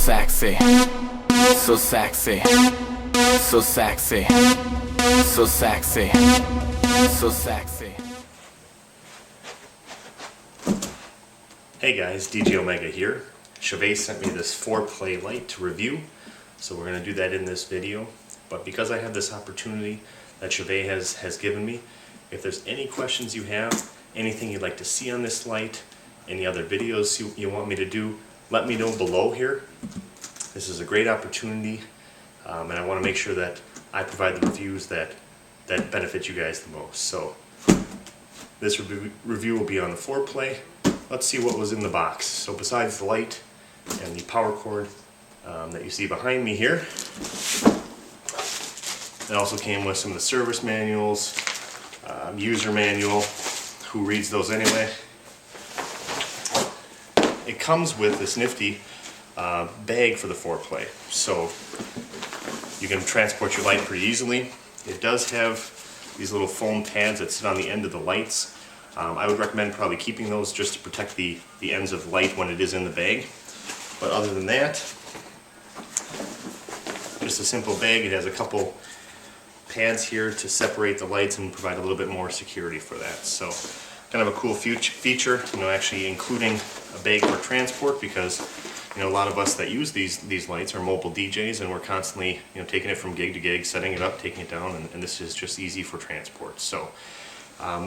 sexy, so sexy, so sexy, so sexy, so sexy. Hey guys, DJ Omega here. Chauvet sent me this 4Play light to review, so we're going to do that in this video. But because I have this opportunity that Chauvet has given me, if there's any questions you have, anything you'd like to see on this light, any other videos you want me to do, let me know below here. This is a great opportunity, and I want to make sure that I provide the reviews that benefit you guys the most. So this review will be on the 4Play. Let's see what was in the box. So besides the light and the power cord that you see behind me here, it also came with some of the service manuals, user manual. Who reads those anyway? It comes with this nifty bag for the 4Play, so you can transport your light pretty easily. It does have these little foam pads that sit on the end of the lights. I would recommend probably keeping those just to protect the ends of light when it is in the bag. But other than that, just a simple bag. It has a couple pads here to separate the lights and provide a little bit more security for that. So kind of a cool feature, actually including a bag for transport, because a lot of us that use these lights are mobile DJs, and we're constantly taking it from gig to gig, setting it up, taking it down, and this is just easy for transport. So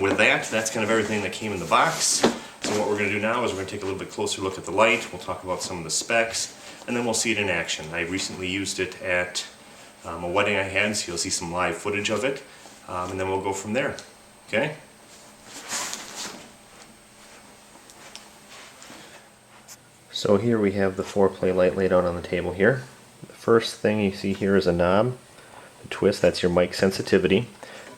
with that's kind of everything that came in the box. So what we're going to do now is we're going to take a little bit closer look at the light. We'll talk about some of the specs, and then we'll see it in action. I recently used it at a wedding I had, so you'll see some live footage of it, and then we'll go from there. Okay? So here we have the 4Play light laid out on the table here. The first thing you see here is a knob, a twist. That's your mic sensitivity.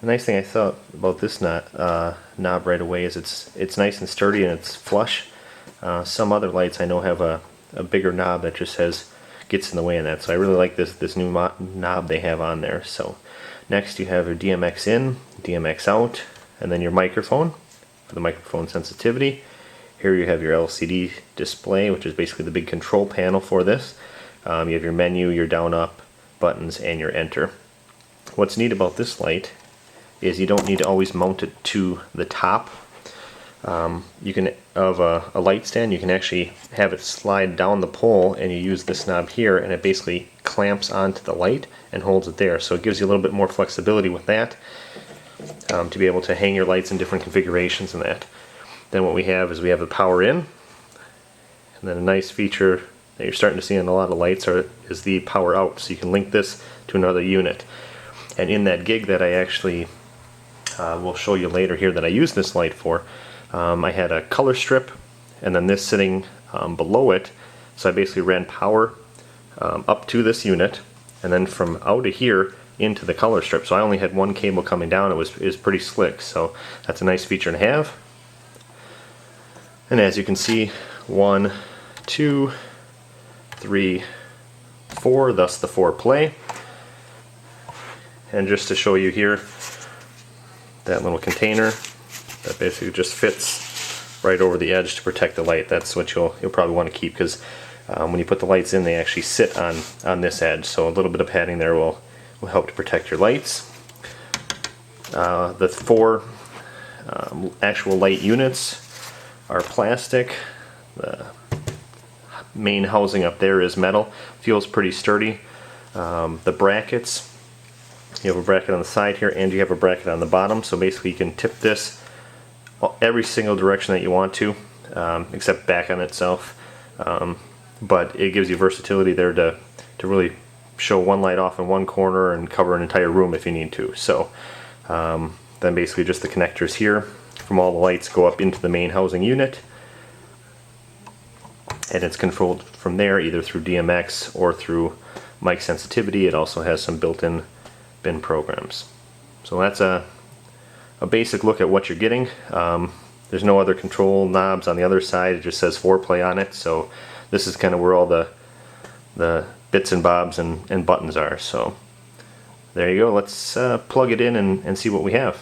The nice thing I thought about this knob right away is it's nice and sturdy and it's flush. Some other lights I know have a bigger knob that just gets in the way of that. So I really like this new knob they have on there. So next you have your DMX in, DMX out, and then your microphone for the microphone sensitivity. Here you have your LCD display, which is basically the big control panel for this. You have your menu, your down up buttons, and your enter. What's neat about this light is you don't need to always mount it to the top. You can, of a light stand, you can actually have it slide down the pole, and you use this knob here, and it basically clamps onto the light and holds it there. So it gives you a little bit more flexibility with that, to be able to hang your lights in different configurations and that. Then what we have is we have the power in, and then a nice feature that you're starting to see on a lot of lights is the power out. So you can link this to another unit. And in that gig that I actually will show you later here that I used this light for, I had a color strip and then this sitting below it. So I basically ran power up to this unit, and then from out of here into the color strip. So I only had one cable coming down. It was pretty slick. So that's a nice feature to have. And as you can see, 1, 2, 3, 4, thus the 4Play. And just to show you here, that little container that basically just fits right over the edge to protect the light. That's what you'll probably want to keep, because when you put the lights in, they actually sit on this edge. So a little bit of padding there will help to protect your lights. The 4 actual light units are plastic. The main housing up there is metal. Feels pretty sturdy. The brackets, you have a bracket on the side here and you have a bracket on the bottom, so basically you can tip this every single direction that you want to, except back on itself. But it gives you versatility there to really show one light off in one corner and cover an entire room if you need to. So then basically just the connectors here from all the lights go up into the main housing unit, and it's controlled from there either through DMX or through mic sensitivity. It also has some built-in bin programs. So that's a basic look at what you're getting. There's no other control knobs on the other side. It just says 4Play on it. So this is kind of where all the bits and bobs and buttons are. So there you go. Let's plug it in and see what we have.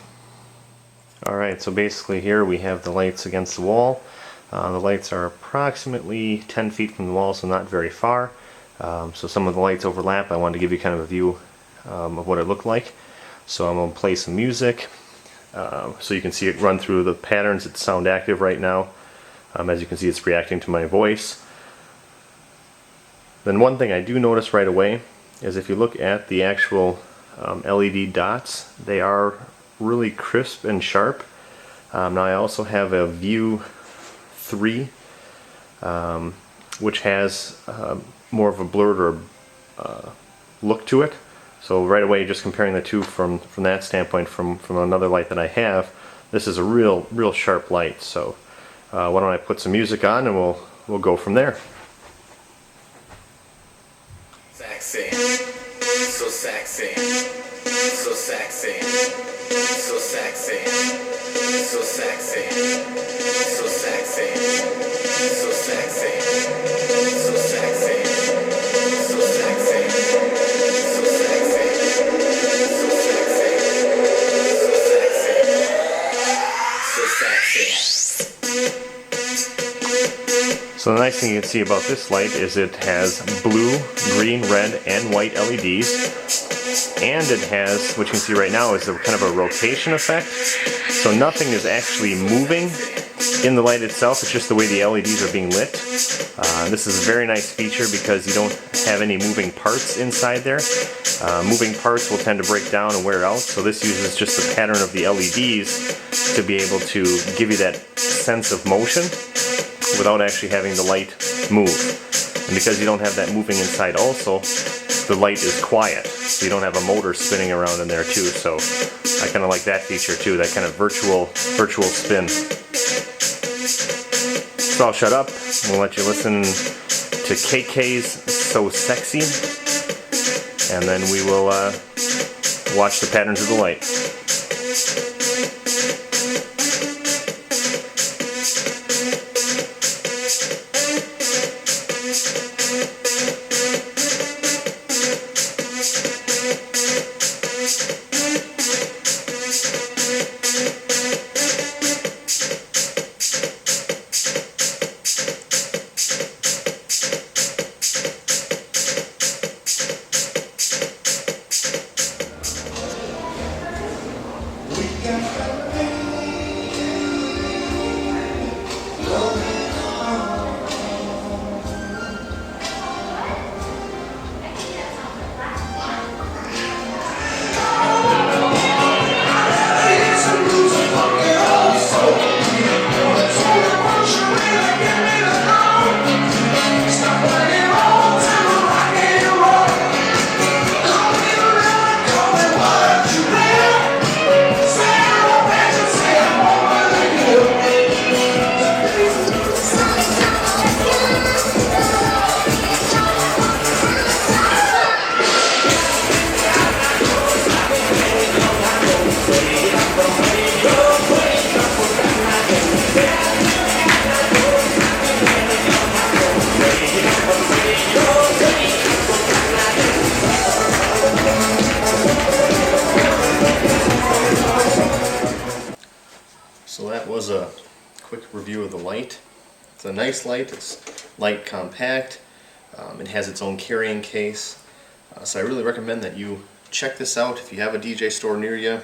Alright, so basically here we have the lights against the wall. The lights are approximately 10 feet from the wall, so not very far. So some of the lights overlap. I wanted to give you kind of a view of what it looked like. So I'm going to play some music so you can see it run through the patterns. It's sound active right now. As you can see, it's reacting to my voice. Then one thing I do notice right away is if you look at the actual LED dots, they are really crisp and sharp. Now I also have a View 3 which has more of a blurred or look to it. So right away, just comparing the two from that standpoint, from another light that I have, this is a real sharp light. So why don't I put some music on and we'll go from there. Sexy, so sexy, so sexy, so sexy, so sexy, so sexy, so sexy, so sexy, so sexy, so sexy, so sexy, so sexy, so sexy. So the nice thing you can see about this light is it has blue, green, red, and white LEDs, and it has, what you can see right now, is a kind of a rotation effect. So nothing is actually moving in the light itself, it's just the way the LEDs are being lit. This is a very nice feature because you don't have any moving parts inside there. Moving parts will tend to break down and wear out, so this uses just the pattern of the LEDs to be able to give you that sense of motion without actually having the light move. And because you don't have that moving inside also, the light is quiet, so you don't have a motor spinning around in there too. So I kind of like that feature too, that kind of virtual spin. So I'll shut up, we'll let you listen to KK's So Sexy, and then we will watch the patterns of the light. So that was a quick review of the light. It's a nice light, it's light compact, it has its own carrying case, so I really recommend that you check this out if you have a DJ store near you.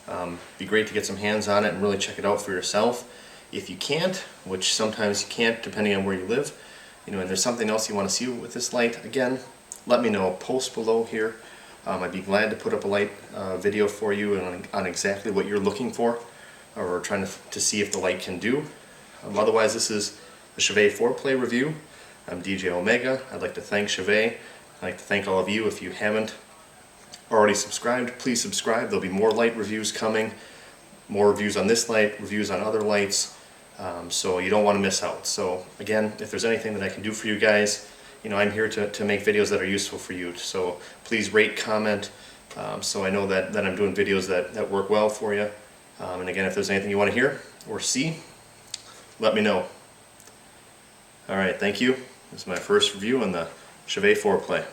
It'd be great to get some hands on it and really check it out for yourself. If you can't, which sometimes you can't depending on where you live, and there's something else you want to see with this light, again, let me know. Post below here. I'd be glad to put up a light video for you on exactly what you're looking for, or trying to see if the light can do. Otherwise, this is the Chauvet 4Play review. I'm DJ Omega. I'd like to thank Chauvet. I'd like to thank all of you. If you haven't already subscribed, please subscribe. There'll be more light reviews coming, more reviews on this light, reviews on other lights, so you don't want to miss out. So again, if there's anything that I can do for you guys, I'm here to make videos that are useful for you. So please rate, comment, so I know that I'm doing videos that work well for you. And again, if there's anything you want to hear or see, let me know. Alright, thank you. This is my first review on the Chauvet 4Play.